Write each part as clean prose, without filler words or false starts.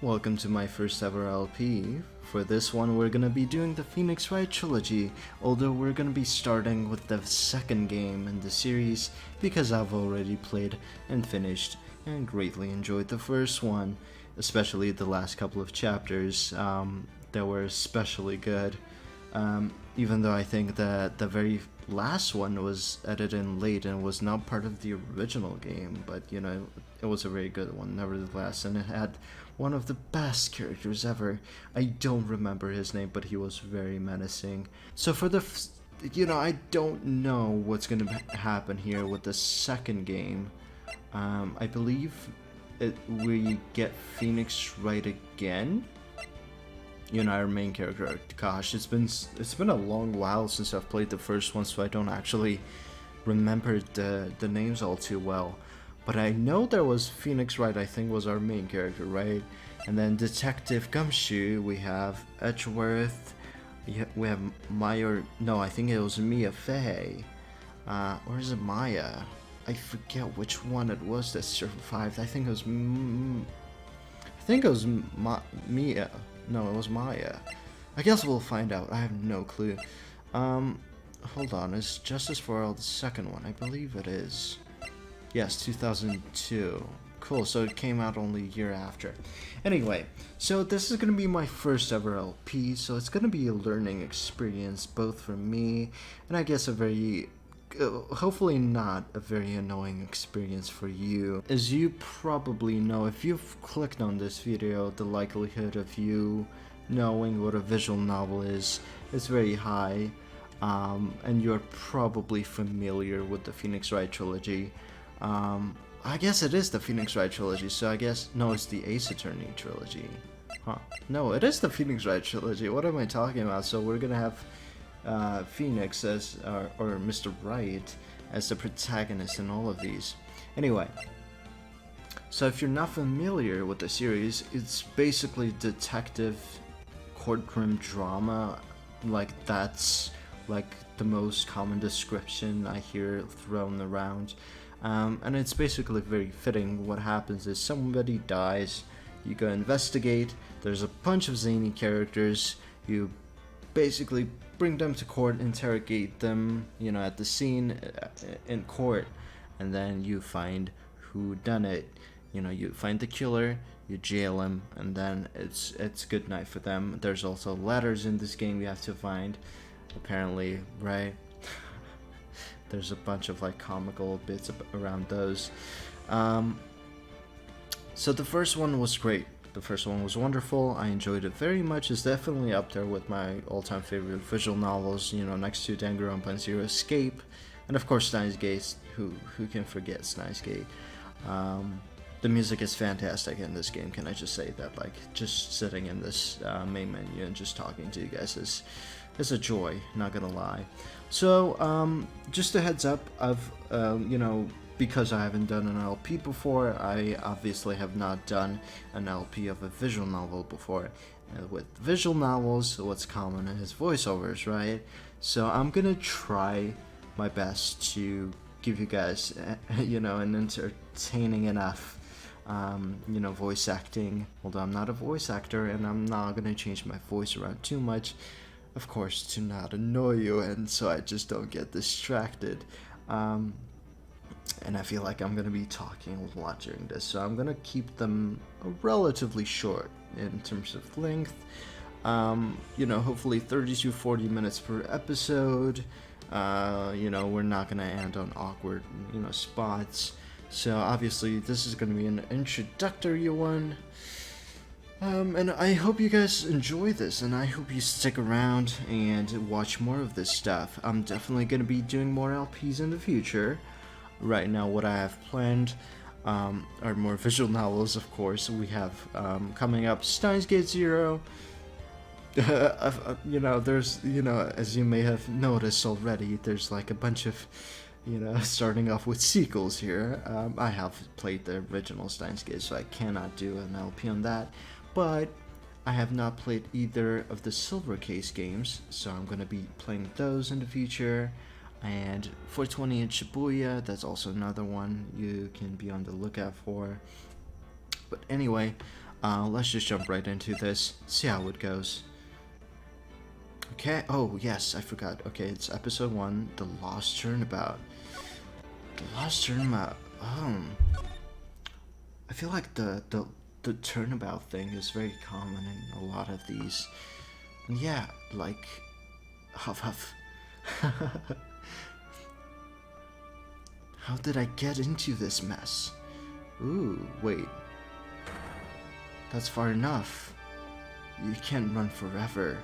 Welcome to my first ever LP. For this one, we're gonna be doing the Phoenix Wright Trilogy, although we're gonna be starting with the second game in the series because I've already played and finished and greatly enjoyed the first one, especially the last couple of chapters that were especially good. Even though I think that the very last one was edited in late and was not part of the original game, but you know, it was a very good one nevertheless, and it had one of the best characters ever. I don't remember his name, but he was very menacing. So for the I don't know what's gonna happen here with the second game. I believe we get Phoenix Wright again. Our main character. Gosh, it's been a long while since I've played the first one, so I don't actually remember the names all too well. But I know there was Phoenix Wright, I think, was our main character, right? And then Detective Gumshoe, we have Edgeworth, we have Maya, no, I think it was Mia Fey. Or is it Maya? I forget which one it was that survived. I think it was Mia. No, it was Maya. I guess we'll find out. I have no clue. Hold on. Is Justice for All the second one? I believe it is. Yes, 2002. Cool, so it came out only a year after. Anyway, so this is going to be my first ever LP, so it's going to be a learning experience, both for me, and I guess a very, hopefully not a very annoying experience for you. As you probably know, if you've clicked on this video, the likelihood of you knowing what a visual novel is very high, and you're probably familiar with the Phoenix Wright Trilogy. I guess it is the Phoenix Wright Trilogy, so I guess, no, it's the Attorney Trilogy. Huh. No, it is the Phoenix Wright Trilogy. What am I talking about? So we're gonna have Phoenix as, or Mr. Wright as the protagonist in all of these. Anyway, so if you're not familiar with the series, it's basically detective courtroom drama. Like, that's like the most common description I hear thrown around. And it's basically very fitting. What happens is somebody dies, you go investigate, there's a bunch of zany characters, you basically bring them to court, interrogate them, at the scene in court, and then you find who done it. You find the killer, you jail him, and then it's good night for them. There's also letters in this game you have to find, apparently, right? There's a bunch of like comical bits around those. So the first one was great. The first one was wonderful. I enjoyed it very much. It's definitely up there with my all-time favorite visual novels, next to Danganronpa Zero Escape, and of course Steins Gate. Who can forget Steins Gate? The music is fantastic in this game. Can I just say that? Like, just sitting in this main menu and just talking to you guys is a joy, not gonna lie. So, just a heads up of, because I haven't done an LP before, I obviously have not done an LP of a visual novel before. With visual novels, what's common is voiceovers, right? So I'm gonna try my best to give you guys, an entertaining enough, voice acting. Although I'm not a voice actor, and I'm not gonna change my voice around too much, of course, to not annoy you, and so I just don't get distracted. And I feel like I'm gonna be talking a lot during this, so I'm gonna keep them relatively short in terms of length. Hopefully 30 to 40 minutes per episode. We're not gonna end on awkward, spots. So obviously this is gonna be an introductory one. And I hope you guys enjoy this, and I hope you stick around and watch more of this stuff. I'm definitely going to be doing more LPs in the future. Right now, what I have planned are more visual novels, of course. We have coming up Steins Gate Zero. There's, as you may have noticed already, there's like a bunch of, starting off with sequels here. I have played the original Steins Gate, so I cannot do an LP on that. But I have not played either of the Silver Case games, so I'm going to be playing those in the future. And 420 in Shibuya, that's also another one you can be on the lookout for. But anyway, Let's just jump right into this. See how it goes. Okay, oh yes, I forgot. Okay, it's episode 1, The Lost Turnabout. The Lost Turnabout. I feel like the turnabout thing is very common in a lot of these. And yeah, like huff huff. How did I get into this mess? Ooh, wait. That's far enough. You can't run forever.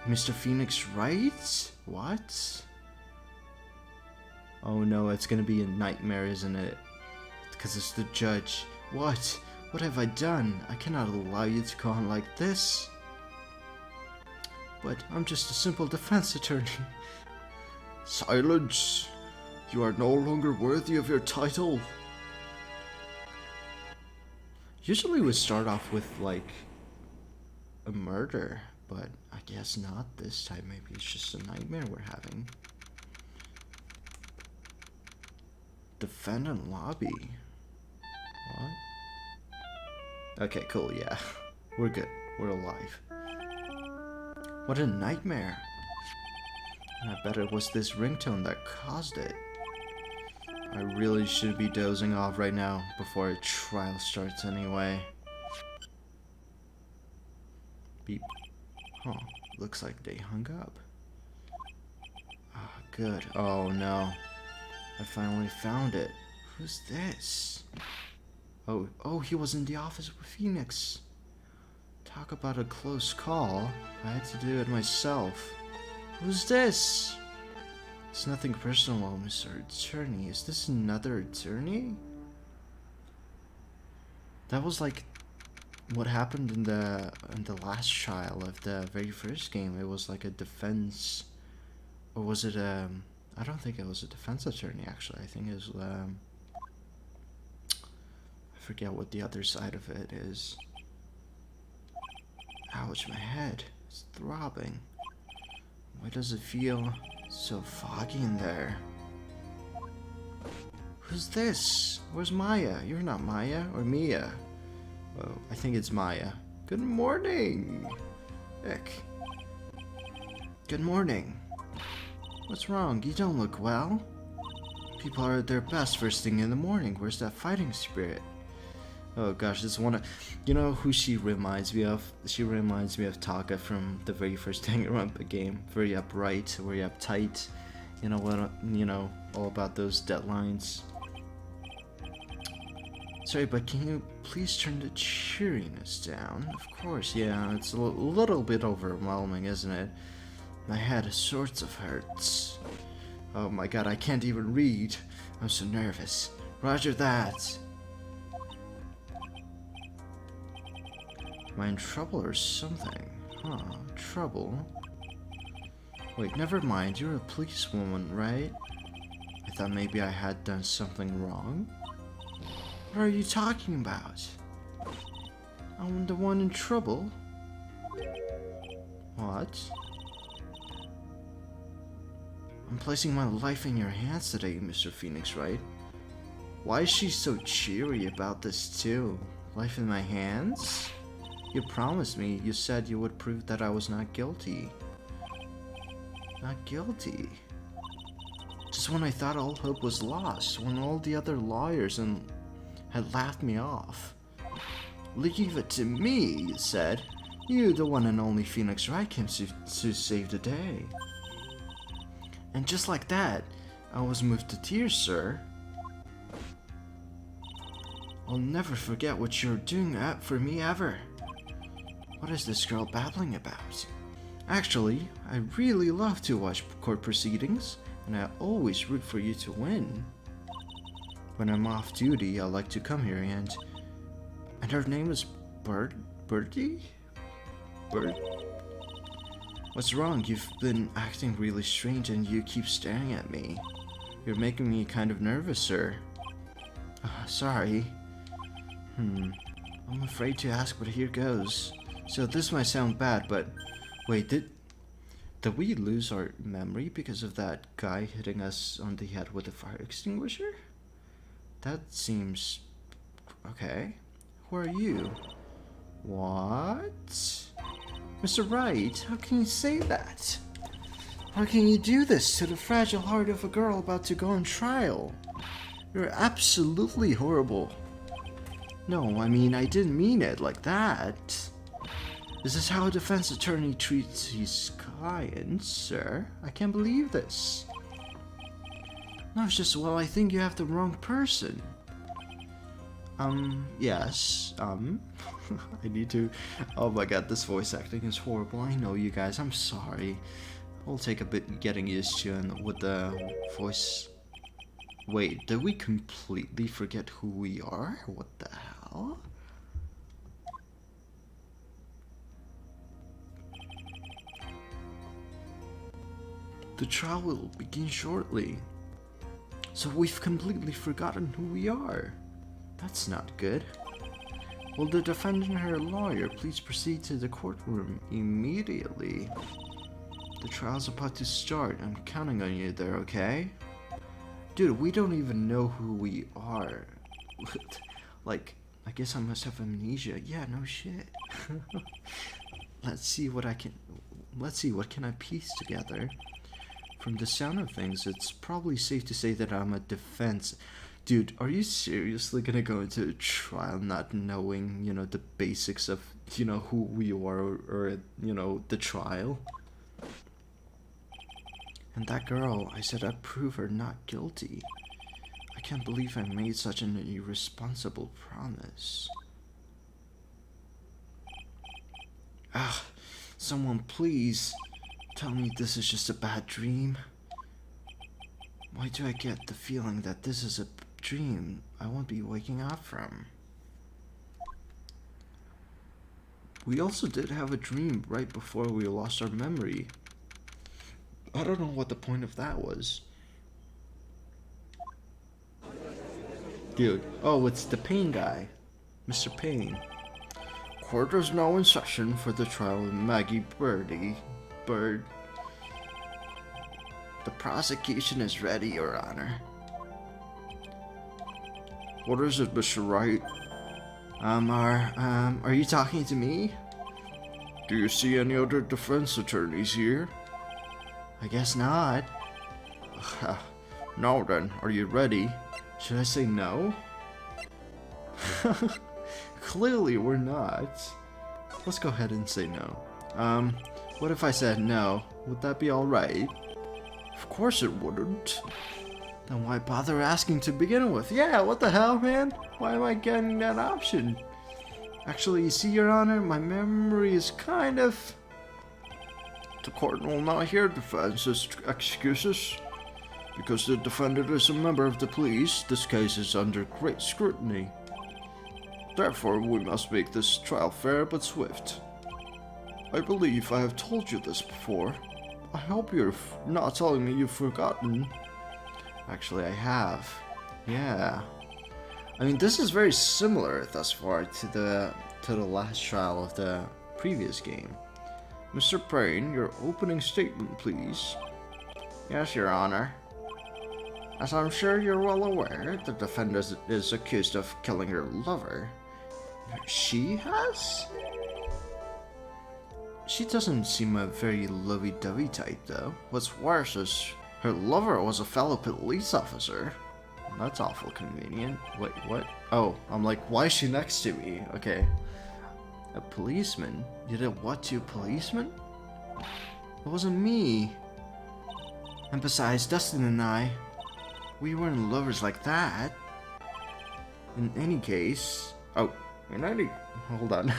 Mr. Phoenix Wright? What? Oh no, it's gonna be a nightmare, isn't it? Because it's the judge. What? What have I done? I cannot allow you to go on like this. But I'm just a simple defense attorney. Silence! You are no longer worthy of your title. Usually we start off with, like, a murder, but I guess not this time. Maybe it's just a nightmare we're having. Defendant lobby. What? Okay, cool, yeah. We're good. We're alive. What a nightmare. And I bet it was this ringtone that caused it. I really should be dozing off right now before a trial starts anyway. Beep. Huh. Looks like they hung up. Ah, good. Oh no. I finally found it. Who's this? Oh, he was in the office with Phoenix. Talk about a close call. I had to do it myself. Who's this? It's nothing personal, Mr. Attorney. Is this another attorney? That was like what happened in the last trial of the very first game. It was like a defense, or was it I don't think it was a defense attorney actually. I think it was I forget what the other side of it is. Ouch, my head. It's throbbing. Why does it feel so foggy in there? Who's this? Where's Maya? You're not Maya or Mia. Oh, I think it's Maya. Good morning. Ick. Good morning. What's wrong? You don't look well. People are at their best first thing in the morning. Where's that fighting spirit? Oh gosh, this one. You know who she reminds me of? She reminds me of Taka from the very first Danganronpa game. Very upright, very uptight. You know what? You know all about those deadlines. Sorry, but can you please turn the cheeriness down? Of course, yeah. It's a little bit overwhelming, isn't it? My head sorts of hurts. Oh my god, I can't even read. I'm so nervous. Roger that. Am I in trouble or something? Huh, trouble? Wait, never mind, you're a policewoman, right? I thought maybe I had done something wrong. What are you talking about? I'm the one in trouble? What? I'm placing my life in your hands today, Mr. Phoenix Wright. Why is she so cheery about this too? Life in my hands? You promised me, you said you would prove that I was not guilty. Not guilty? Just when I thought all hope was lost, when all the other lawyers had laughed me off. Leave it to me, you said. You, the one and only Phoenix Wright, came to save the day. And just like that, I was moved to tears, sir. I'll never forget what you're doing for me ever. What is this girl babbling about? Actually, I really love to watch court proceedings, and I always root for you to win. When I'm off duty, I like to come here and her name is Birdie? Bird? What's wrong? You've been acting really strange and you keep staring at me. You're making me kind of nervous, sir. Sorry. I'm afraid to ask, but here goes. So this might sound bad, but wait, did we lose our memory because of that guy hitting us on the head with a fire extinguisher? That seems okay. Who are you? What? Mr. Wright, how can you say that? How can you do this to the fragile heart of a girl about to go on trial? You're absolutely horrible. No, I mean, I didn't mean it like that. This is how a defense attorney treats his clients, sir. I can't believe this. No, it's just, well, I think you have the wrong person. Yes, I need to... Oh my god, this voice acting is horrible. I know, you guys, I'm sorry. It'll take a bit getting used to, and with the voice... Wait, did we completely forget who we are? What the hell? The trial will begin shortly. So we've completely forgotten who we are. That's not good. Will the defendant and her lawyer please proceed to the courtroom immediately? The trial's about to start. I'm counting on you there, okay? Dude, we don't even know who we are. Like, I guess I must have amnesia. Yeah, no shit. Let's see what can I piece together. From the sound of things, it's probably safe to say that I'm a defense. Dude, are you seriously gonna go into a trial not knowing, you know, the basics of, you know, who we are, or you know, the trial? And that girl, I said I'd prove her not guilty. I can't believe I made such an irresponsible promise. Ah, someone please tell me this is just a bad dream. Why do I get the feeling that this is a dream I won't be waking up from? We also did have a dream right before we lost our memory. I don't know what the point of that was. Dude, oh, it's the Payne guy. Mr. Payne. Court is now in session for the trial of Maggie Bird. The prosecution is ready, Your Honor. What is it, Mr. Wright? Are you talking to me? Do you see any other defense attorneys here? I guess not. Now then, are you ready? Should I say no? Clearly we're not. Let's go ahead and say no. What if I said no? Would that be alright? Of course it wouldn't. Then why bother asking to begin with? Yeah, what the hell, man? Why am I getting that option? Actually, you see, Your Honor, my memory is kind of... The court will not hear defense's excuses. Because the defendant is a member of the police, this case is under great scrutiny. Therefore, we must make this trial fair but swift. I believe I have told you this before. I hope you're not telling me you've forgotten. Actually, I have. Yeah. I mean, this is very similar thus far to the last trial of the previous game. Mr. Payne, your opening statement, please. Yes, Your Honor. As I'm sure you're well aware, the defendant is accused of killing her lover. She has? She doesn't seem a very lovey-dovey type, though. What's worse is her lover was a fellow police officer. That's awful convenient. Wait, what? Oh, I'm like, why is she next to me? Okay. A policeman? You did what to a policeman? It wasn't me. And besides, Dustin and I, we weren't lovers like that. In any case... Oh, hold on.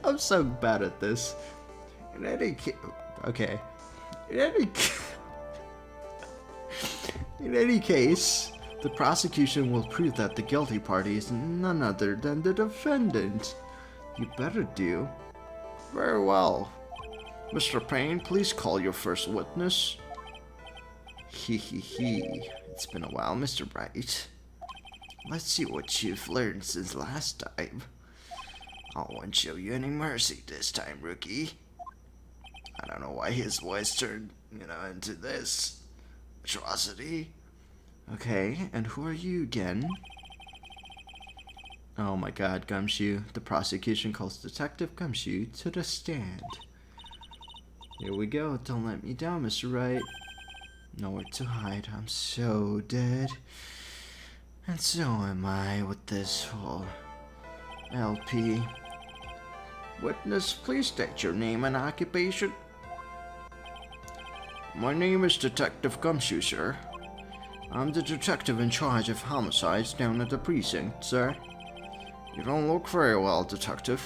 I'm so bad at this. In any case... Okay. In any case, the prosecution will prove that the guilty party is none other than the defendant. You better do. Very well. Mr. Payne, please call your first witness. Hee. It's been a while, Mr. Wright. Let's see what you've learned since last time. I won't show you any mercy this time, rookie. I don't know why his voice turned, into this atrocity. Okay, and who are you again? Oh my god, Gumshoe. The prosecution calls Detective Gumshoe to the stand. Here we go. Don't let me down, Mr. Wright. Nowhere to hide. I'm so dead. And so am I with this whole LP. Witness, please state your name and occupation. My name is Detective Gumshoe, sir. I'm the detective in charge of homicides down at the precinct, sir. You don't look very well, detective.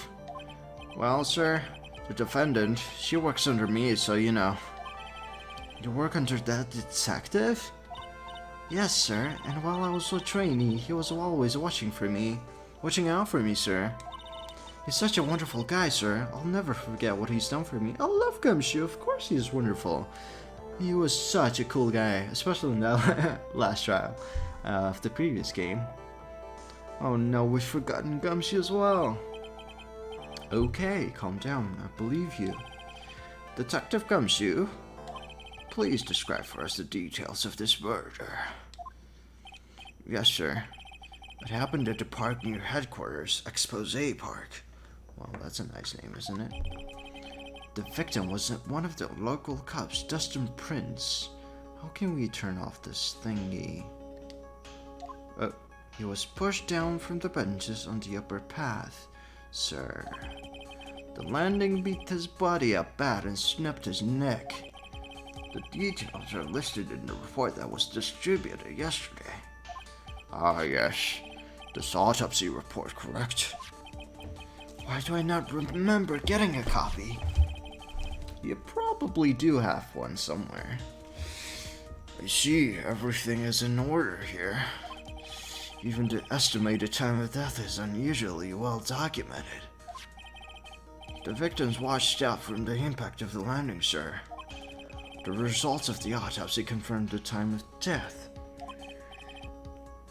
Well, sir, the defendant, she works under me, so you know. You work under that detective? Yes, sir, and while I was a trainee, he was always watching out for me, sir. He's such a wonderful guy, sir. I'll never forget what he's done for me. I love Gumshoe, of course he is wonderful. He was such a cool guy, especially in that last trial of the previous game. Oh no, we've forgotten Gumshoe as well. Okay, calm down, I believe you. Detective Gumshoe, please describe for us the details of this murder. Yes, sir. It happened at the park near headquarters, Expose Park. Well, that's a nice name, isn't it? The victim was one of the local cops, Dustin Prince. How can we turn off this thingy? Oh, he was pushed down from the benches on the upper path, sir. The landing beat his body up bad and snapped his neck. The details are listed in the report that was distributed yesterday. Ah, yes. This autopsy report, correct? Why do I not remember getting a copy? You probably do have one somewhere. I see everything is in order here. Even the estimated time of death is unusually well documented. The victims washed out from the impact of the landing, sir. The results of the autopsy confirmed the time of death.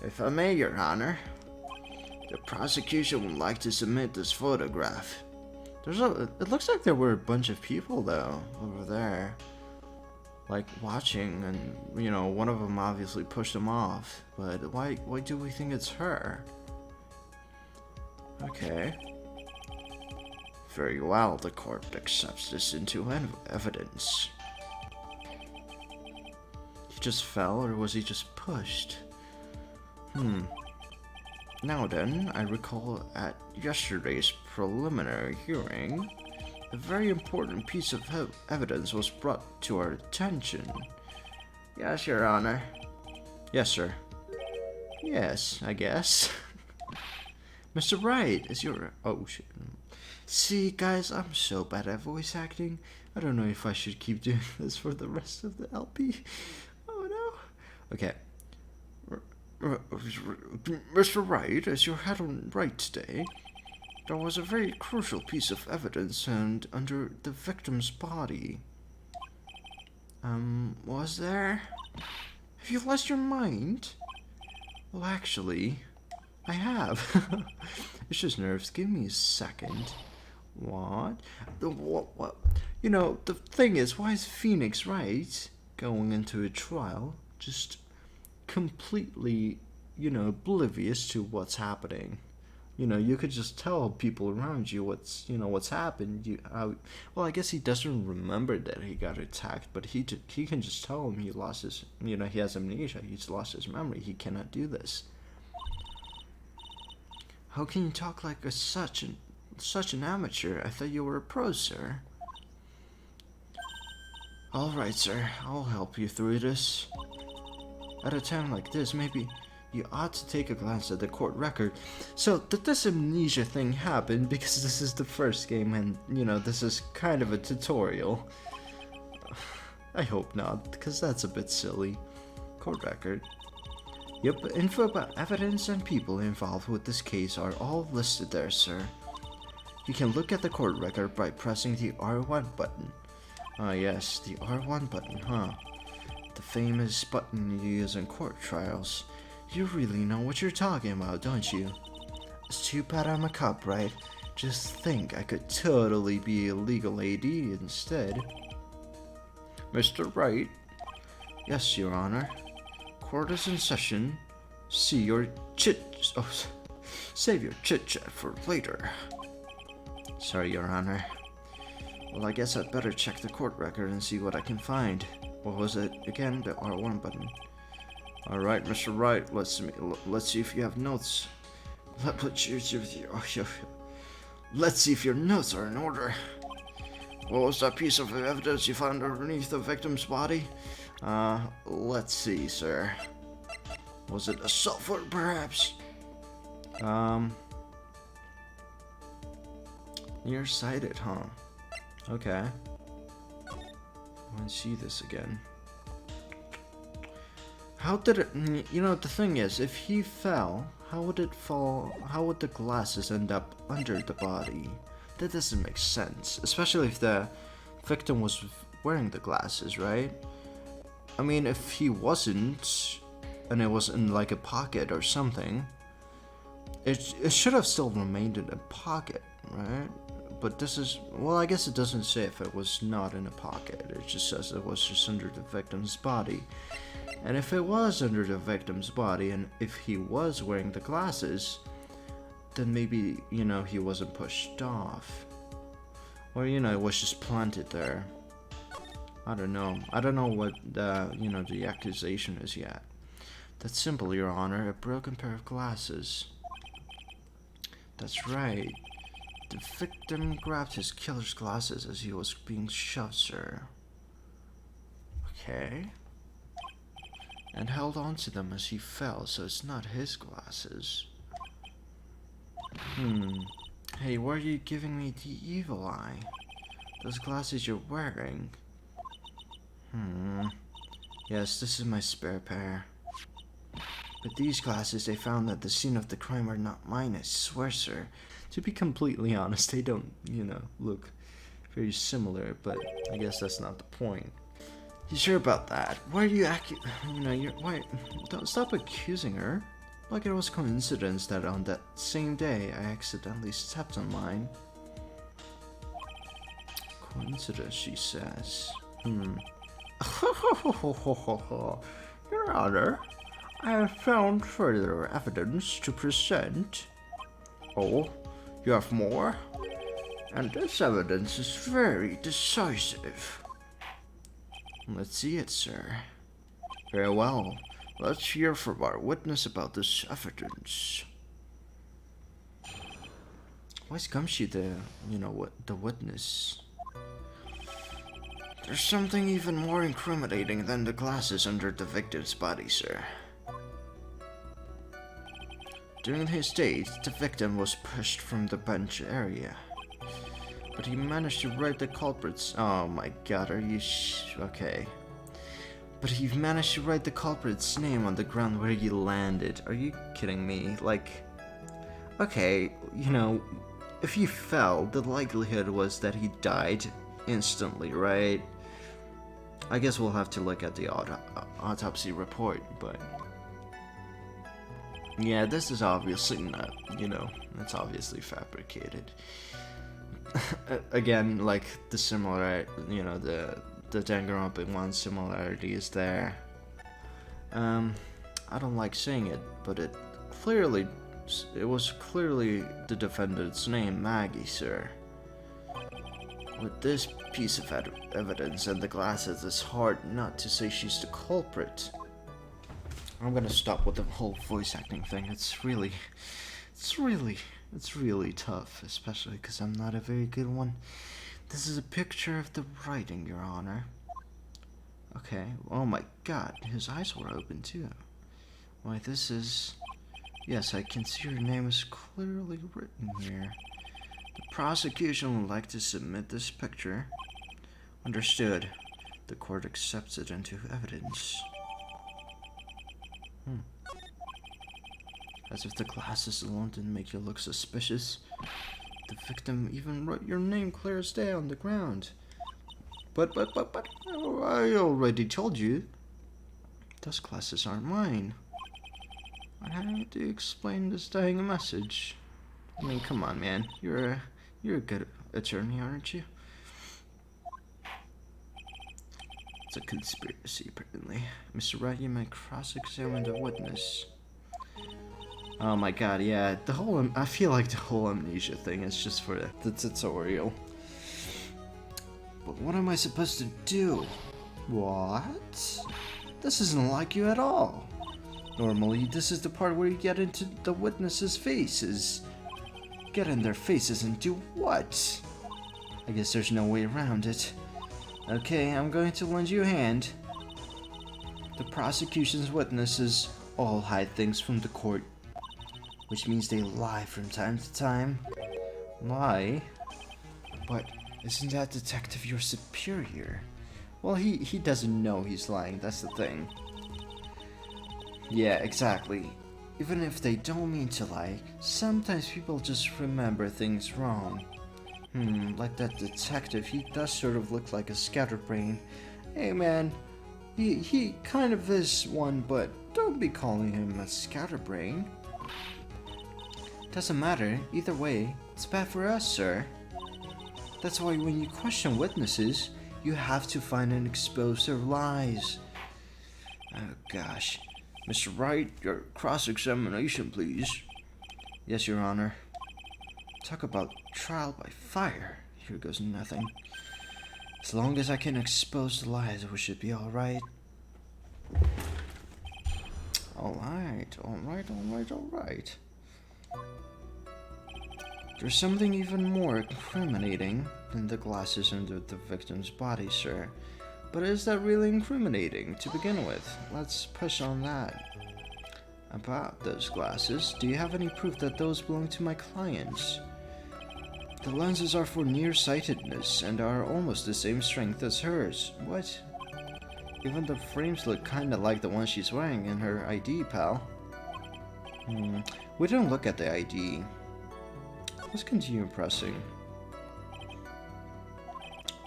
If I may, Your Honor, the prosecution would like to submit this photograph. It looks like there were a bunch of people, though, over there. Like, watching, and, you know, one of them obviously pushed him off. But why do we think it's her? Okay. Very well, the court accepts this into evidence. He just fell, or was he just pushed? Now then, I recall at yesterday's preliminary hearing, a very important piece of evidence was brought to our attention. Yes, Your Honor. Yes, sir. Yes, I guess. Mr. Wright, is your... Oh, shit. See, guys, I'm so bad at voice acting. I don't know if I should keep doing this for the rest of the LP. Oh, no. Okay. Mr. Wright, as you had on right today, there was a very crucial piece of evidence found under the victim's body. Was there? Have you lost your mind? Well, actually, I have. It's just nerves. Give me a second. What? What? You know, the thing is, why is Phoenix Wright going into a trial just completely, you know, oblivious to what's happening? You know, you could just tell people around you what's happened. Well, I guess he doesn't remember that he got attacked, but he can just tell him he lost his, you know, he has amnesia. He's lost his memory. He cannot do this. How can you talk like such an amateur? I thought you were a pro, sir. All right, sir. I'll help you through this. At a time like this, maybe you ought to take a glance at the court record. So, did this amnesia thing happen because this is the first game and, you know, this is kind of a tutorial? I hope not, because that's a bit silly. Court record. Yep, info about evidence and people involved with this case are all listed there, sir. You can look at the court record by pressing the R1 button. Ah yes, the R1 button, huh? The famous button you use in court trials. You really know what you're talking about, don't you? It's too bad I'm a cop, right? Just think, I could totally be a legal AD instead. Mr. Wright? Yes, Your Honor. Court is in session. See your Save your chit-chat for later. Sorry, Your Honor. Well, I guess I'd better check the court record and see what I can find. What was it again? The R1 button. Alright, Mr. Wright, let's see if you have notes. Let's see if your notes are in order. What was that piece of evidence you found underneath the victim's body? Let's see, sir. Was it a sulfur, perhaps? Nearsighted, huh? Okay. I want to see this again. How did it... You know, the thing is, if he fell, how would it fall... How would the glasses end up under the body? That doesn't make sense. Especially if the victim was wearing the glasses, right? I mean, if he wasn't, and it was in like a pocket or something, it should have still remained in a pocket, right? But this is... Well, I guess it doesn't say if it was not in a pocket. It just says it was just under the victim's body. And if it was under the victim's body, and if he was wearing the glasses, then maybe, you know, he wasn't pushed off. Or, you know, it was just planted there. I don't know. I don't know what the, you know, the accusation is yet. That's simple, Your Honor. A broken pair of glasses. That's right. The victim grabbed his killer's glasses as he was being shoved, sir. Okay. And held on to them as he fell, so it's not his glasses. Hey, why are you giving me the evil eye? Those glasses you're wearing. Yes, this is my spare pair. But these glasses they found at the scene of the crime are not mine, I swear, sir. To be completely honest, they don't, you know, look very similar, but I guess that's not the point. You sure about that? Why are you don't stop accusing her. Like it was coincidence that on that same day I accidentally stepped on mine. Coincidence, she says. Your Honor, I have found further evidence to present. Oh, you have more? And this evidence is very decisive. Let's see it, sir. Very well. Let's hear from our witness about this evidence. Why is Gumshoe the witness? There's something even more incriminating than the glasses under the victim's body, sir. During his days, the victim was pushed from the bench area. But he managed to write the culprit's... Oh my god, are you okay. But he managed to write the culprit's name on the ground where he landed. Are you kidding me? Like... Okay, you know, if he fell, the likelihood was that he died instantly, right? I guess we'll have to look at the autopsy report, but... Yeah, this is obviously not, you know, it's obviously fabricated. Again, like the similar, you know, the Danganronpa similarity is there. I don't like saying it, but it was clearly the defendant's name, Maggie, sir. With this piece of evidence and the glasses, it's hard not to say she's the culprit. I'm gonna stop with the whole voice acting thing. It's really tough, especially because I'm not a very good one. This is a picture of the writing, Your Honor. Okay, oh my god, his eyes were open too. Why, this is... Yes, I can see your name is clearly written here. The prosecution would like to submit this picture. Understood. The court accepts it into evidence. As if the glasses alone didn't make you look suspicious. The victim even wrote your name clear as day on the ground. But, I already told you. Those glasses aren't mine. How do you explain this dying message? I mean, come on, man. You're a good attorney, aren't you? It's a conspiracy, apparently. Mr. Wright, you may cross-examine the witness. Oh my god, yeah, the whole, I feel like the whole amnesia thing is just for, it's so real. But what am I supposed to do? What? This isn't like you at all. Normally, this is the part where you get into the witnesses' faces. Get in their faces and do what? I guess there's no way around it. Okay, I'm going to lend you a hand. The prosecution's witnesses all hide things from the court, which means they lie from time to time. Lie? But isn't that detective your superior? Well, he doesn't know he's lying, that's the thing. Yeah, exactly. Even if they don't mean to lie, sometimes people just remember things wrong. Like that detective, he does sort of look like a scatterbrain. Hey man, he kind of is one, but don't be calling him a scatterbrain. Doesn't matter, either way, it's bad for us, sir. That's why when you question witnesses, you have to find and expose their lies. Oh gosh. Mr. Wright, your cross-examination, please. Yes, Your Honor. Talk about trial by fire. Here goes nothing. As long as I can expose the lies, we should be alright. Alright. There's something even more incriminating than the glasses under the victim's body, sir. But is that really incriminating to begin with? Let's push on that. About those glasses, do you have any proof that those belong to my clients? The lenses are for nearsightedness and are almost the same strength as hers. What? Even the frames look kinda like the one she's wearing in her ID, pal. We didn't look at the ID. Let's continue pressing.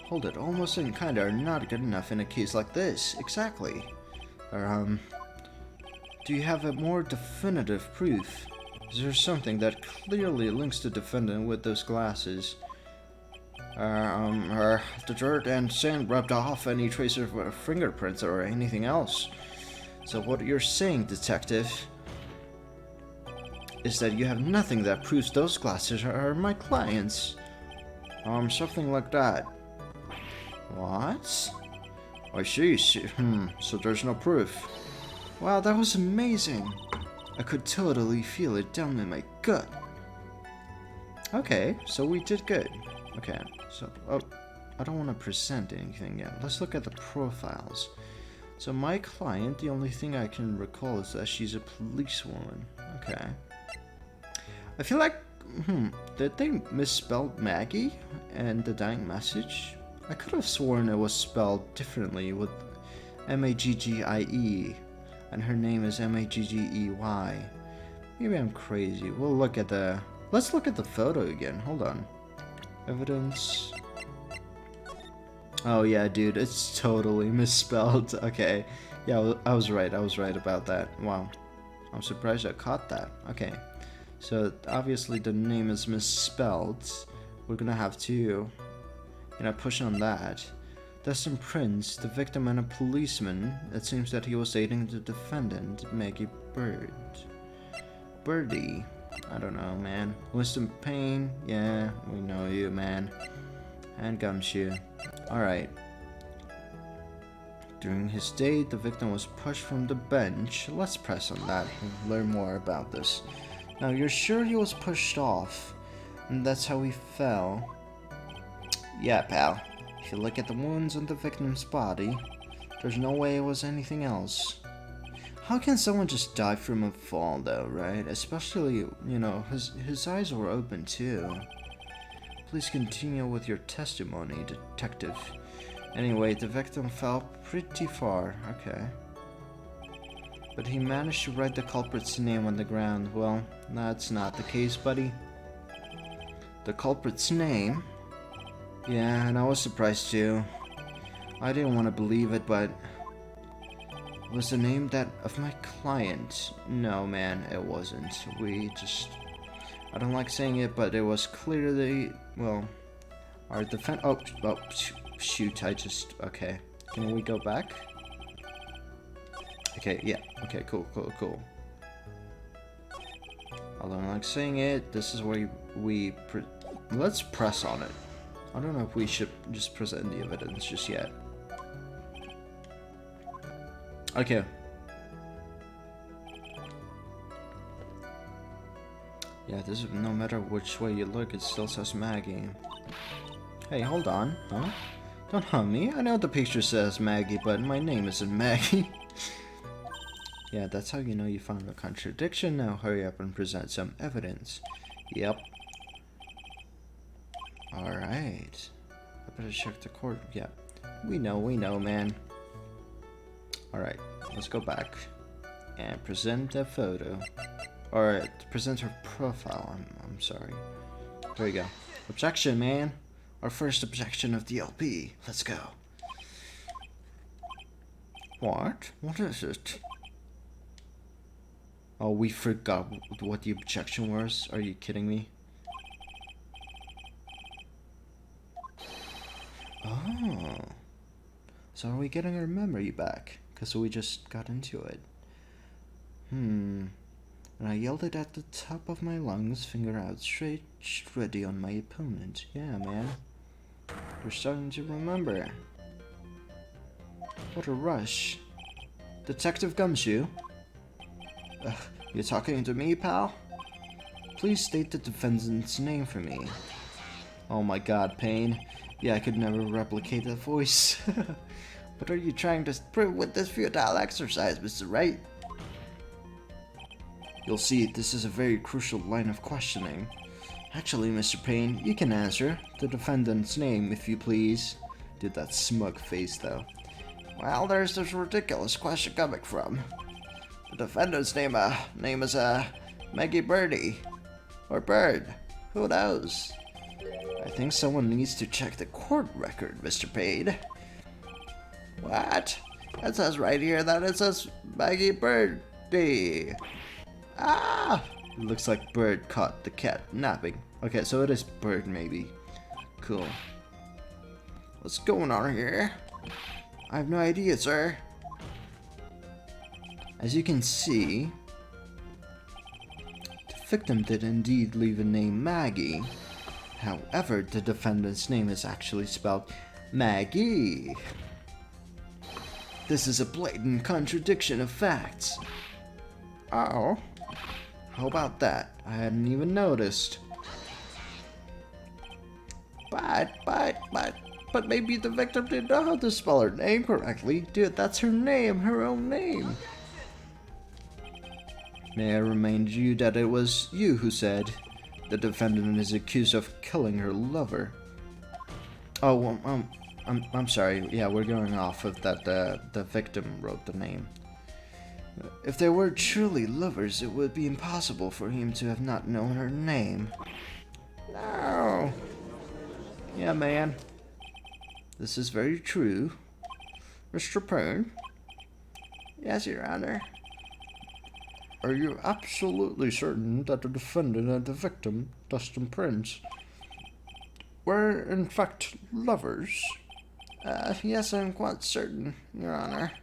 Hold it, almost and kinda are not good enough in a case like this. Exactly. Do you have a more definitive proof? Is there something that clearly links the defendant with those glasses? The dirt and sand rubbed off any trace of fingerprints or anything else. So what you're saying, detective, is that you have nothing that proves those glasses are my clients. Something like that. What? I see. So there's no proof. Wow, that was amazing. I could totally feel it down in my gut. Okay, so we did good. Okay, so I don't want to present anything yet. Let's look at the profiles. So my client, the only thing I can recall is that she's a policewoman. Okay. I feel like, did they misspell Maggie and the dying message? I could have sworn it was spelled differently with M-A-G-G-I-E, and her name is M-A-G-G-E-Y. Maybe I'm crazy. Let's look at the photo again. Hold on. Evidence. Oh yeah, dude, it's totally misspelled. Okay. Yeah, I was right about that. Wow. I'm surprised I caught that. Okay. So obviously the name is misspelled. We're gonna have to, push on that. Dustin Prince, the victim and a policeman. It seems that he was aiding the defendant, Maggie Birdie. I don't know, man. Winston Payne. Yeah, we know you, man. And Gumshoe. Alright. During his date, the victim was pushed from the bench. Let's press on that and learn more about this. Now, you're sure he was pushed off, and that's how he fell? Yeah, pal. If you look at the wounds on the victim's body, there's no way it was anything else. How can someone just die from a fall, though, right? Especially, his eyes were open, too. Please continue with your testimony, detective. Anyway, the victim fell pretty far. Okay. But he managed to write the culprit's name on the ground. Well, that's not the case, buddy. The culprit's name? Yeah, and I was surprised too. I didn't want to believe it, but was the name that of my client? No, man, it wasn't. I don't like saying it, but it was clearly, well, our shoot, okay. Can we go back? Okay, yeah, okay, cool. Although I'm like saying it, this is where let's press on it. I don't know if we should just present the evidence just yet. Okay. Yeah, this is, no matter which way you look, it still says Maggie. Hey, hold on, huh? Don't hum me. I know the picture says Maggie, but my name isn't Maggie. Yeah, that's how you know you found a contradiction. Now hurry up and present some evidence. Yep. Alright. I better check the court. Yeah. We know, man. Alright, let's go back. And present a photo. Or present her profile. I'm sorry. There we go. Objection, man. Our first objection of the LP. Let's go. What? What is it? Oh, we forgot what the objection was? Are you kidding me? Oh. So are we getting our memory back? Because we just got into it. And I yelled it at the top of my lungs, finger out straight, ready on my opponent. Yeah, man. We're starting to remember. What a rush. Detective Gumshoe? You talking to me, pal? Please state the defendant's name for me. Oh my god, Payne. Yeah, I could never replicate that voice. What are you trying to prove with this futile exercise, Mr. Wright? You'll see, this is a very crucial line of questioning. Actually, Mr. Payne, you can answer the defendant's name, if you please. Did that smug face, though. Well, there's this ridiculous question coming from. The defendant's name is Maggie Birdie. Or Bird. Who knows? I think someone needs to check the court record, Mr. Payne. What? It says right here that it says Maggie Birdie. Ah! It looks like Bird caught the cat napping. Okay, so it is Bird, maybe. Cool. What's going on here? I have no idea, sir. As you can see, the victim did indeed leave a name Maggie. However, the defendant's name is actually spelled Maggie. This is a blatant contradiction of facts. Oh? How about that? I hadn't even noticed. But maybe the victim didn't know how to spell her name correctly. Dude, that's her name, her own name. May I remind you that it was you who said the defendant is accused of killing her lover. Oh, well, I'm sorry. Yeah, we're going off of that the victim wrote the name. If they were truly lovers, it would be impossible for him to have not known her name. No. Yeah, man. This is very true. Mr. Payne? Yes, Your Honor. Are you absolutely certain that the defendant and the victim, Dustin Prince, were in fact lovers? Yes, I'm quite certain, Your Honor.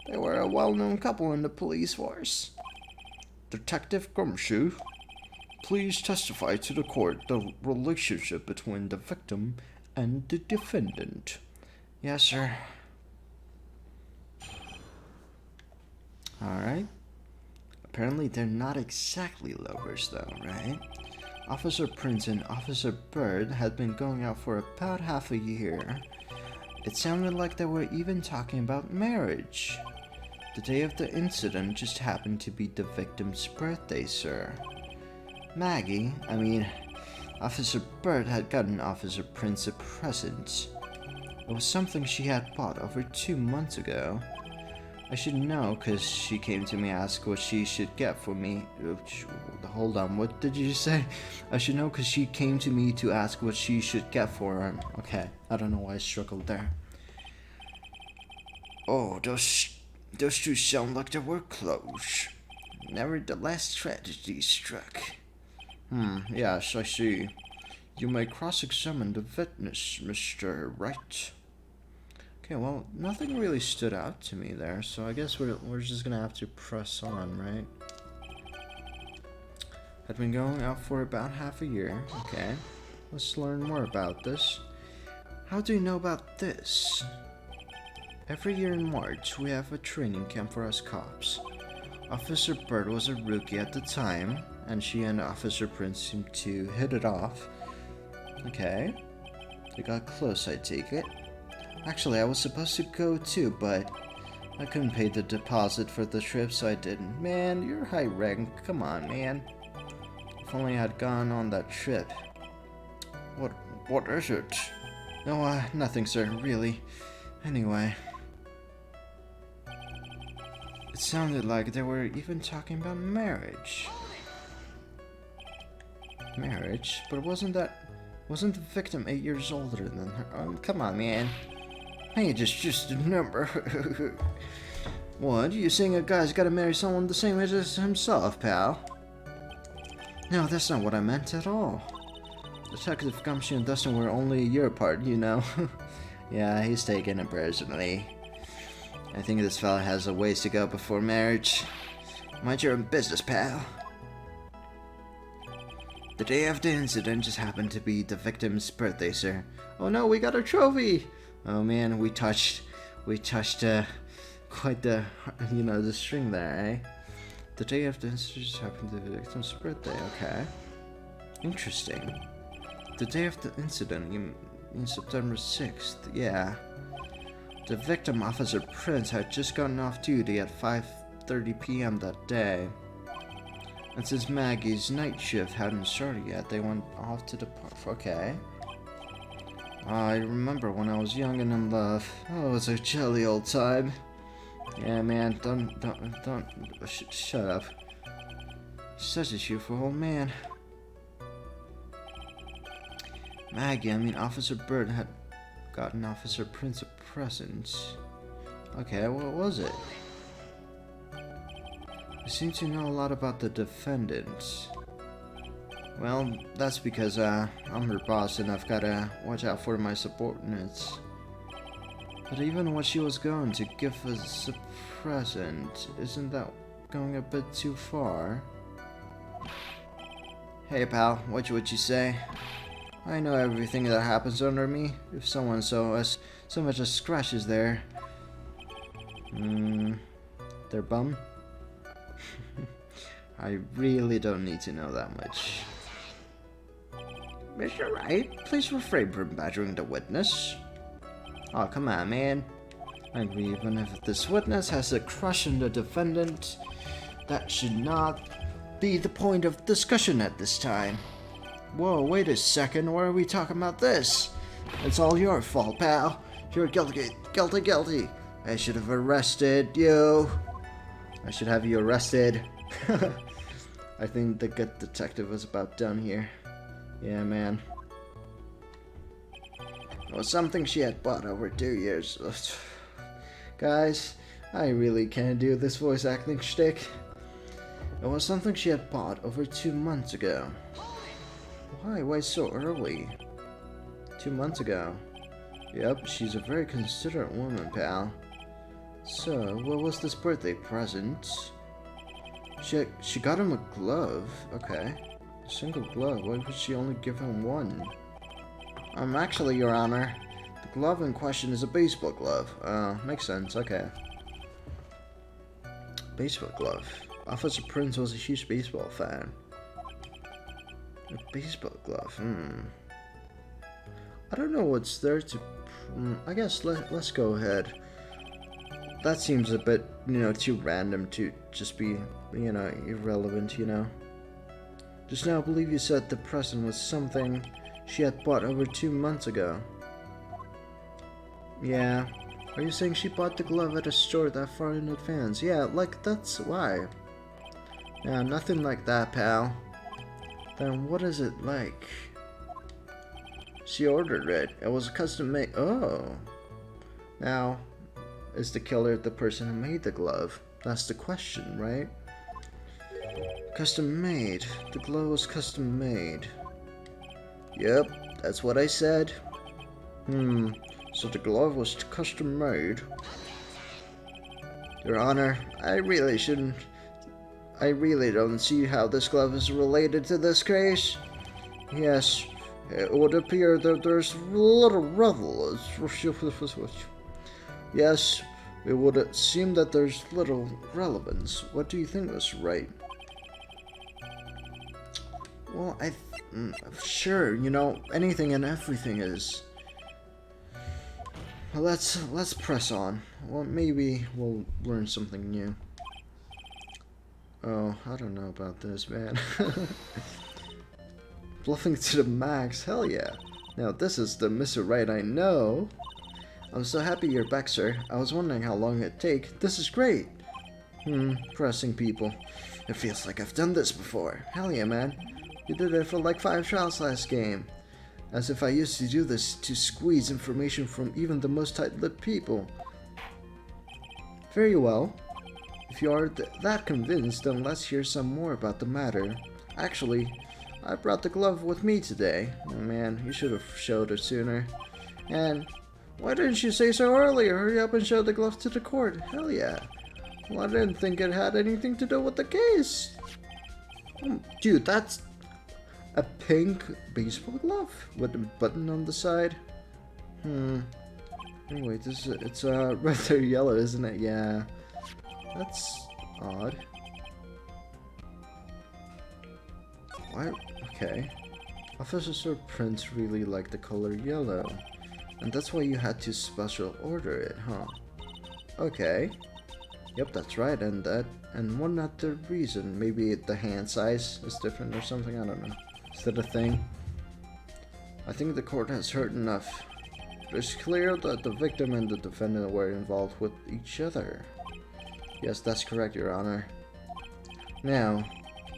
They were a well-known couple in the police force. Detective Gumshoe, please testify to the court the relationship between the victim and the defendant. Yes, sir. Alright. Apparently they're not exactly lovers though, right? Officer Prince and Officer Bird had been going out for about half a year. It sounded like they were even talking about marriage. The day of the incident just happened to be the victim's birthday, sir. Officer Bird had gotten Officer Prince a present. It was something she had bought over 2 months ago. I should know, because she came to me to ask what she should get for me. Hold on, what did you say? I should know because she came to me to ask what she should get for her. Okay, I don't know why I struggled there. Oh, those two sound like they were close. Nevertheless, tragedy struck. Yes, I see. You may cross-examine the witness, Mr. Wright. Okay, well, nothing really stood out to me there, so I guess we're just gonna have to press on, right? had been going out for about half a year. Okay, let's learn more about this. How do you know about this? Every year in March, we have a training camp for us cops. Officer Bird was a rookie at the time, and she and Officer Prince seemed to hit it off. Okay. They got close, I take it. Actually, I was supposed to go too, but I couldn't pay the deposit for the trip, so I didn't. Man, you're high rank. Come on, man. If only I had gone on that trip. What is it? No, nothing, sir, really. Anyway. It sounded like they were even talking about marriage. Marriage? But wasn't the victim 8 years older than her? Oh, come on, man. Hey, just a number. What? You saying a guy's gotta marry someone the same age as himself, pal? No, that's not what I meant at all. Detective Gumshoe and Dustin were only a year apart, you know. Yeah, he's taking it personally. I think this fella has a ways to go before marriage. Mind your own business, pal. The day of the incident just happened to be the victim's birthday, sir. Oh no, we got a trophy! Oh man, we touched quite the, the string there, eh? The day of the incident just happened to be the victim's birthday, okay. Interesting. The day of the incident, you mean September 6th, yeah. The victim, Officer Prince, had just gotten off duty at 5:30 p.m. that day. And since Maggie's night shift hadn't started yet, they went off to the park. Okay. I remember when I was young and in love. Oh, it was a jolly old time. Yeah, man, shut up. Such a cheerful old man. Maggie, I mean Officer Bird had gotten Officer Prince a present. Okay, what was it? You seem to know a lot about the defendant. Well, that's because I'm her boss and I've gotta watch out for my subordinates. But even when she was going to give us a present, isn't that going a bit too far? Hey pal, what would you say? I know everything that happens under me. If someone so much as scratches their bum. I really don't need to know that much. Mr. Wright, please refrain from badgering the witness. Oh, come on, man. I agree, even if this witness has a crush on the defendant, that should not be the point of discussion at this time. Whoa, wait a second, why are we talking about this? It's all your fault, pal. You're guilty. I should have arrested you. I should have you arrested. I think the good detective was about done here. Yeah, man. It was something she had bought over 2 years. Guys, I really can't do this voice acting shtick. It was something she had bought over 2 months ago. Why so early? 2 months ago. Yep, she's a very considerate woman, pal. So, what was this birthday present? She got him a glove. Okay. A single glove. Why would she only give him one? Actually, Your Honor, the glove in question is a baseball glove. Makes sense. Okay. Baseball glove. Officer Prince was a huge baseball fan. A baseball glove. I don't know what's there to. I guess let's go ahead. That seems a bit, too random to just be, irrelevant, Just now, I believe you said the present was something she had bought over 2 months ago. Yeah. Are you saying she bought the glove at a store that far in advance? Yeah, that's why. Yeah, nothing like that, pal. Then what is it like? She ordered it. It was custom made. Oh. Now, is the killer the person who made the glove? That's the question, right? Custom made. The glove was custom made. Yep, that's what I said. So the glove was custom made. Your Honor, I really shouldn't. I really don't see how this glove is related to this case. Yes, it would appear that there's little revel. Yes, it would seem that there's little relevance. What do you think, Mr. Wright? Well, sure, you know, anything and everything is. Well, let's press on. Well, maybe we'll learn something new. Oh, I don't know about this, man. Bluffing to the max, hell yeah. Now this is the Mr. Wright I know. I'm so happy you're back, sir. I was wondering how long it'd take. This is great. Pressing people. It feels like I've done this before. Hell yeah, man. You did it for like 5 trials last game. As if I used to do this to squeeze information from even the most tight-lipped people. Very well. If you are that convinced, then let's hear some more about the matter. Actually, I brought the glove with me today. Oh man, you should have showed it sooner. And why didn't you say so earlier? Hurry up and show the glove to the court. Hell yeah. Well, I didn't think it had anything to do with the case. Dude, that's a pink baseball glove with a button on the side. Anyway, it's rather yellow, isn't it? Yeah. That's odd. Why? Okay. Officer Sir Prince really liked the color yellow. And that's why you had to special order it, huh? Okay. Yep, that's right, and one other reason. Maybe the hand size is different or something, I don't know. Is that a thing? I think the court has heard enough. It's clear that the victim and the defendant were involved with each other. Yes, that's correct, Your Honor. Now,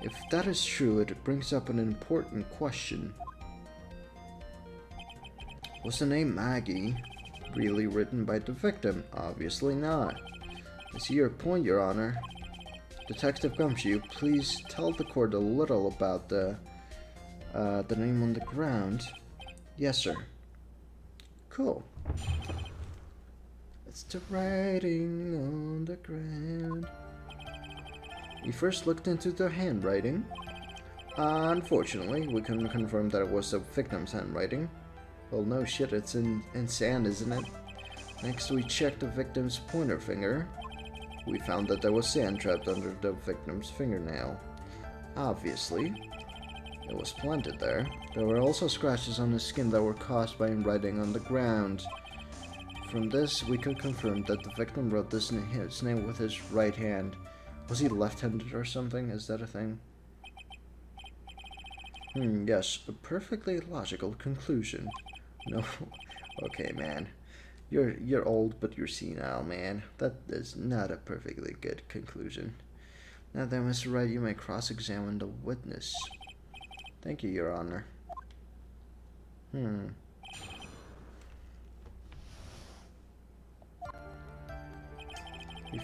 if that is true, it brings up an important question. Was the name Maggie really written by the victim? Obviously not. I see your point, Your Honor. Detective Gumshoe, please tell the court a little about the name on the ground. Yes, sir. Cool. It's the writing on the ground. We first looked into the handwriting. Unfortunately, we couldn't confirm that it was the victim's handwriting. Well, no shit, it's in sand, isn't it? Next, we checked the victim's pointer finger. We found that there was sand trapped under the victim's fingernail. Obviously, it was planted there. There were also scratches on his skin that were caused by him writing on the ground. From this, we could confirm that the victim wrote his name with his right hand. Was he left-handed or something? Is that a thing? Yes, a perfectly logical conclusion. No, okay, man. You're old, but you're senile, man. That is not a perfectly good conclusion. Now then, Mr. Wright, you may cross-examine the witness. Thank you, Your Honor. We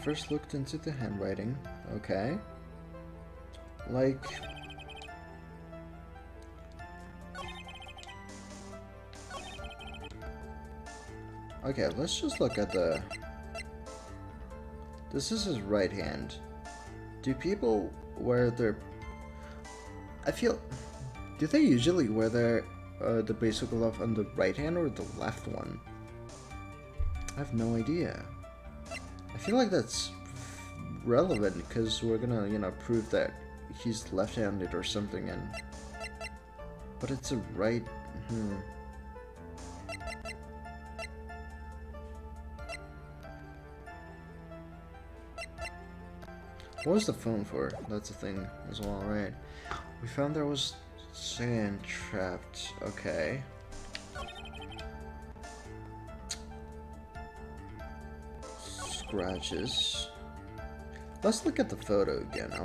first looked into the handwriting. Okay. Like... Okay, let's just look at the... This is his right hand. Do people wear their... I feel... Do they usually wear their the baseball glove on the right hand or the left one? I have no idea. I feel like that's relevant because we're gonna, you know, prove that he's left-handed or something, and... But it's a right... What was the phone for? That's a thing as well, right? We found there was sand trapped. Okay. Scratches. Let's look at the photo again. I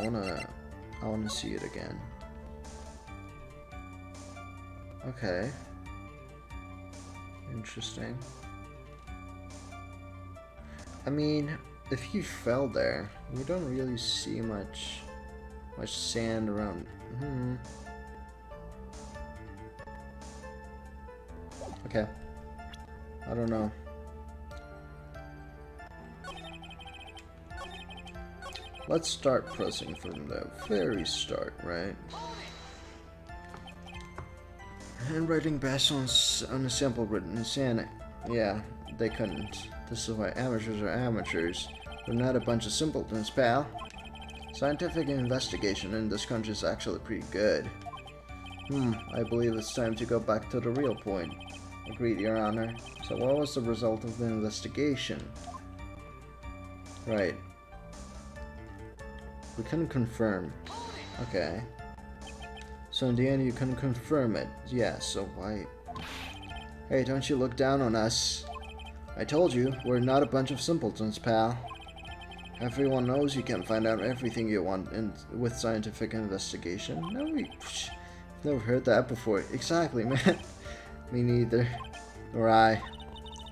wanna see it again. Okay. Interesting. I mean, if he fell there, we don't really see much sand around. Okay. I don't know. let's start pressing from the very start, right? Handwriting based on a sample written in zany. Yeah, they couldn't. This is why amateurs are amateurs. We're not a bunch of simpletons, pal. Scientific investigation in this country is actually pretty good. I believe it's time to go back to the real point. Agreed, Your Honor. So what was the result of the investigation? Right. We couldn't confirm. Okay. So in the end you couldn't confirm it. Yeah, so why? Hey, don't you look down on us. I told you, we're not a bunch of simpletons, pal. Everyone knows you can't find out everything you want with scientific investigation. No, we've never heard that before. Exactly, man. Me neither. Or I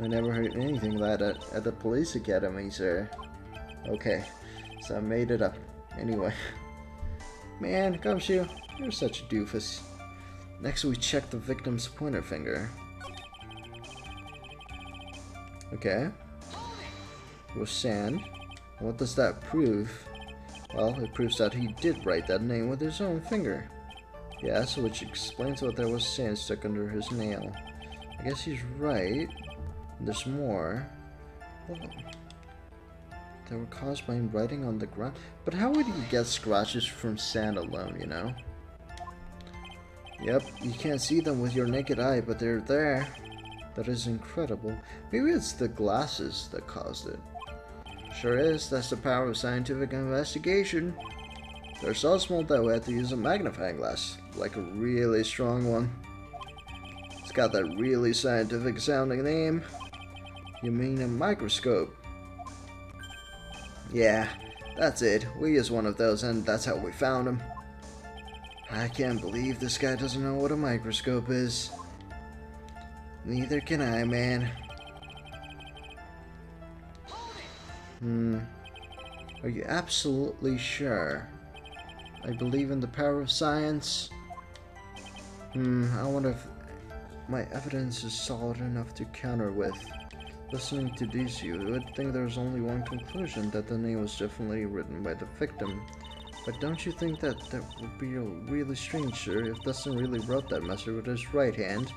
never heard anything like that at the police academy, sir. Okay, so I made it up. Anyway. Man, Koloshow, you're such a doofus. Next we check the victim's pointer finger. Okay. It was sand. What does that prove? Well, it proves that he did write that name with his own finger. Yes, which explains why there was sand stuck under his nail. I guess he's right. There's more. Oh. They were caused by him writing on the ground. But how would he get scratches from sand alone, you know? Yep, you can't see them with your naked eye, but they're there. That is incredible. Maybe it's the glasses that caused it. Sure is, that's the power of scientific investigation. They're so small that we had to use a magnifying glass, like a really strong one. It's got that really scientific sounding name. You mean a microscope? Yeah, that's it. We used one of those and that's how we found him. I can't believe this guy doesn't know what a microscope is. Neither can I, man. Are you absolutely sure? I believe in the power of science. I wonder if my evidence is solid enough to counter with. Listening to these, you would think there's only one conclusion, that the name was definitely written by the victim. But don't you think that would be really strange, sir, if Dustin really wrote that message with his right hand?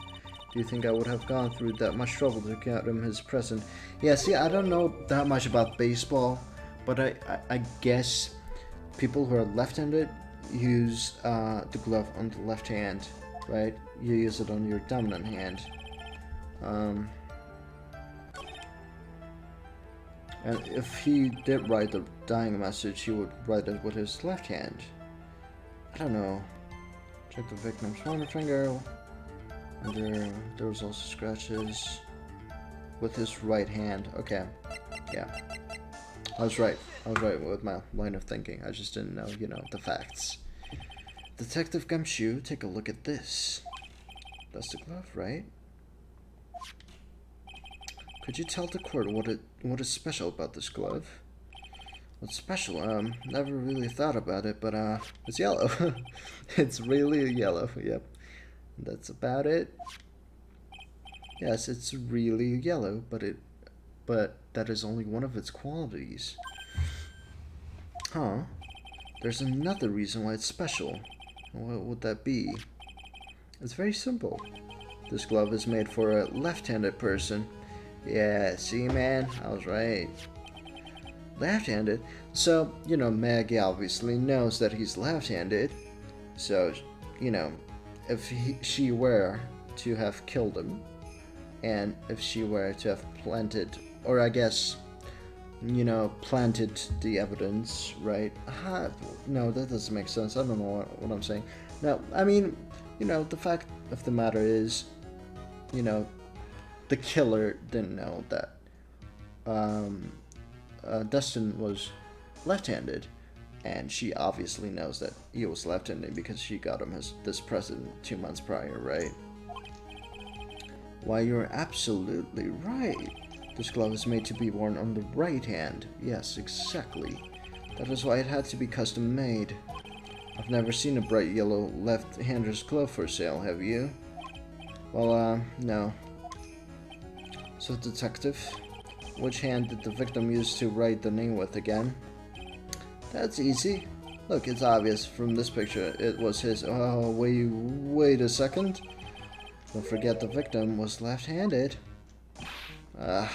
Do you think I would have gone through that much trouble to count him his present? Yeah, see, I don't know that much about baseball, but I guess people who are left-handed use the glove on the left hand, right? You use it on your dominant hand. And if he did write the dying message, he would write it with his left hand. I don't know. Check the victim's pointer finger. And there was also scratches with his right hand. Okay. Yeah. I was right with my line of thinking. I just didn't know, you know, the facts. Detective Koloshow, take a look at this. That's the glove, right? Could you tell the court what is special about this glove? What's special? Never really thought about it, but it's yellow. It's really yellow. Yep. That's about it. Yes, it's really yellow, but that is only one of its qualities. Huh? There's another reason why it's special. What would that be? It's very simple. This glove is made for a left-handed person. Yeah, see, man, I was right. Left-handed? So, you know, Maggie obviously knows that he's left-handed. So, you know, if she were to have killed him, and if she were to have planted, or I guess, you know, planted the evidence, right? No, that doesn't make sense. I don't know what I'm saying. No, I mean, you know, the fact of the matter is, you know, the killer didn't know that Dustin was left-handed, and she obviously knows that he was left-handed because she got him this present 2 months prior, right? Why, you're absolutely right. This glove is made to be worn on the right hand. Yes, exactly. That is why it had to be custom made. I've never seen a bright yellow left-hander's glove for sale, have you? Well, no. So, detective, which hand did the victim use to write the name with again? That's easy. Look, it's obvious from this picture it was his. Oh, wait a second. Don't forget the victim was left-handed. What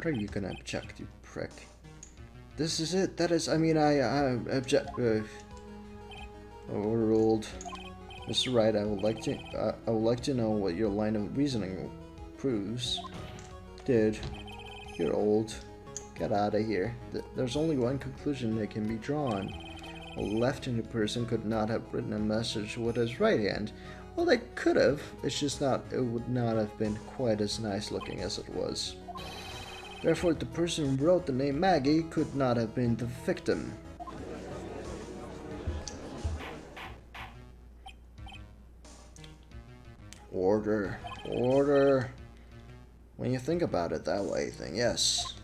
are you gonna object, you prick? This is it. That is, I mean, I object. Overruled. Mr. Wright, I would like to know what your line of reasoning proves. Dude, you're old. Get out of here. There's only one conclusion that can be drawn. A left-handed person could not have written a message with his right hand. Well, they could have. It's just not. It would not have been quite as nice looking as it was. Therefore, the person who wrote the name Maggie could not have been the victim. Order. Order. When you think about it that way, then yes.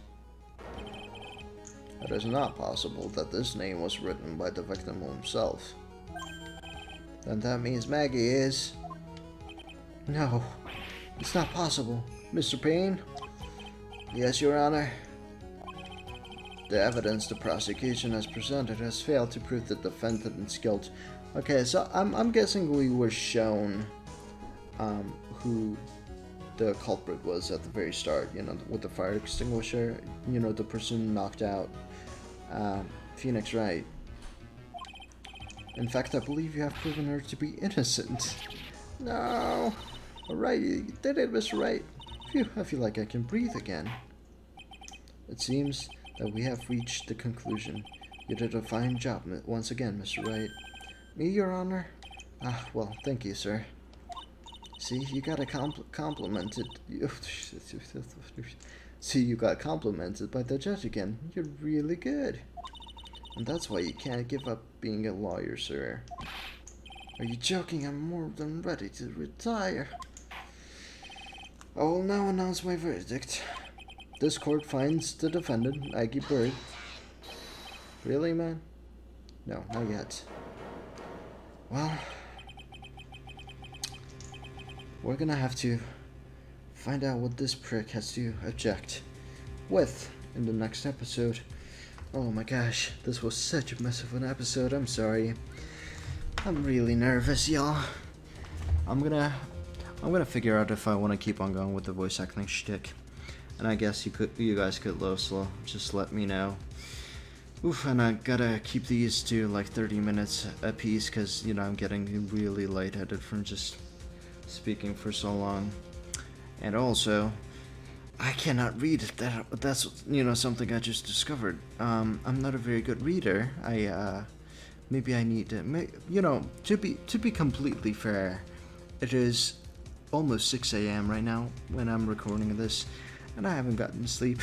It is not possible that this name was written by the victim himself. Then that means Maggie is... No, it's not possible. Mr. Payne? Yes, Your Honor. The evidence the prosecution has presented has failed to prove the defendant's guilt. Okay, so I'm guessing we were shown who the culprit was at the very start, you know, with the fire extinguisher, you know, the person knocked out Phoenix Wright. In fact, I believe you have proven her to be innocent. No! Alright, you did it, Mr. Wright. Phew, I feel like I can breathe again. It seems that we have reached the conclusion. You did a fine job once again, Mr. Wright. Me, Your Honor? Ah, well, thank you, sir. See, you got complimented. See, you got complimented by the judge again. You're really good. And that's why you can't give up being a lawyer, sir. Are you joking? I'm more than ready to retire. I will now announce my verdict. This court finds the defendant, Maggie Bird. Really, man? No, not yet. Well... we're gonna have to find out what this prick has to object with in the next episode. Oh my gosh, this was such a mess of an episode. I'm sorry. I'm really nervous, y'all. I'm gonna figure out if I want to keep on going with the voice acting shtick. And I guess you guys could slow. Just let me know. Oof, and I gotta keep these to like 30 minutes a piece because, you know, I'm getting really lightheaded from just speaking for so long. And also, I cannot read. That's, you know, something I just discovered. I'm not a very good reader. Maybe I need to, you know, to be completely fair, it is almost 6 a.m. right now when I'm recording this, and I haven't gotten sleep.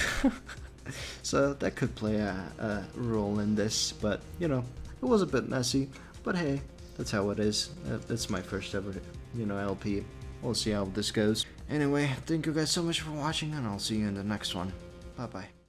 So that could play a role in this, but, you know, it was a bit messy, but hey, that's how it is. That's my first ever, you know, LP. We'll see how this goes. Anyway, thank you guys so much for watching, and I'll see you in the next one. Bye-bye.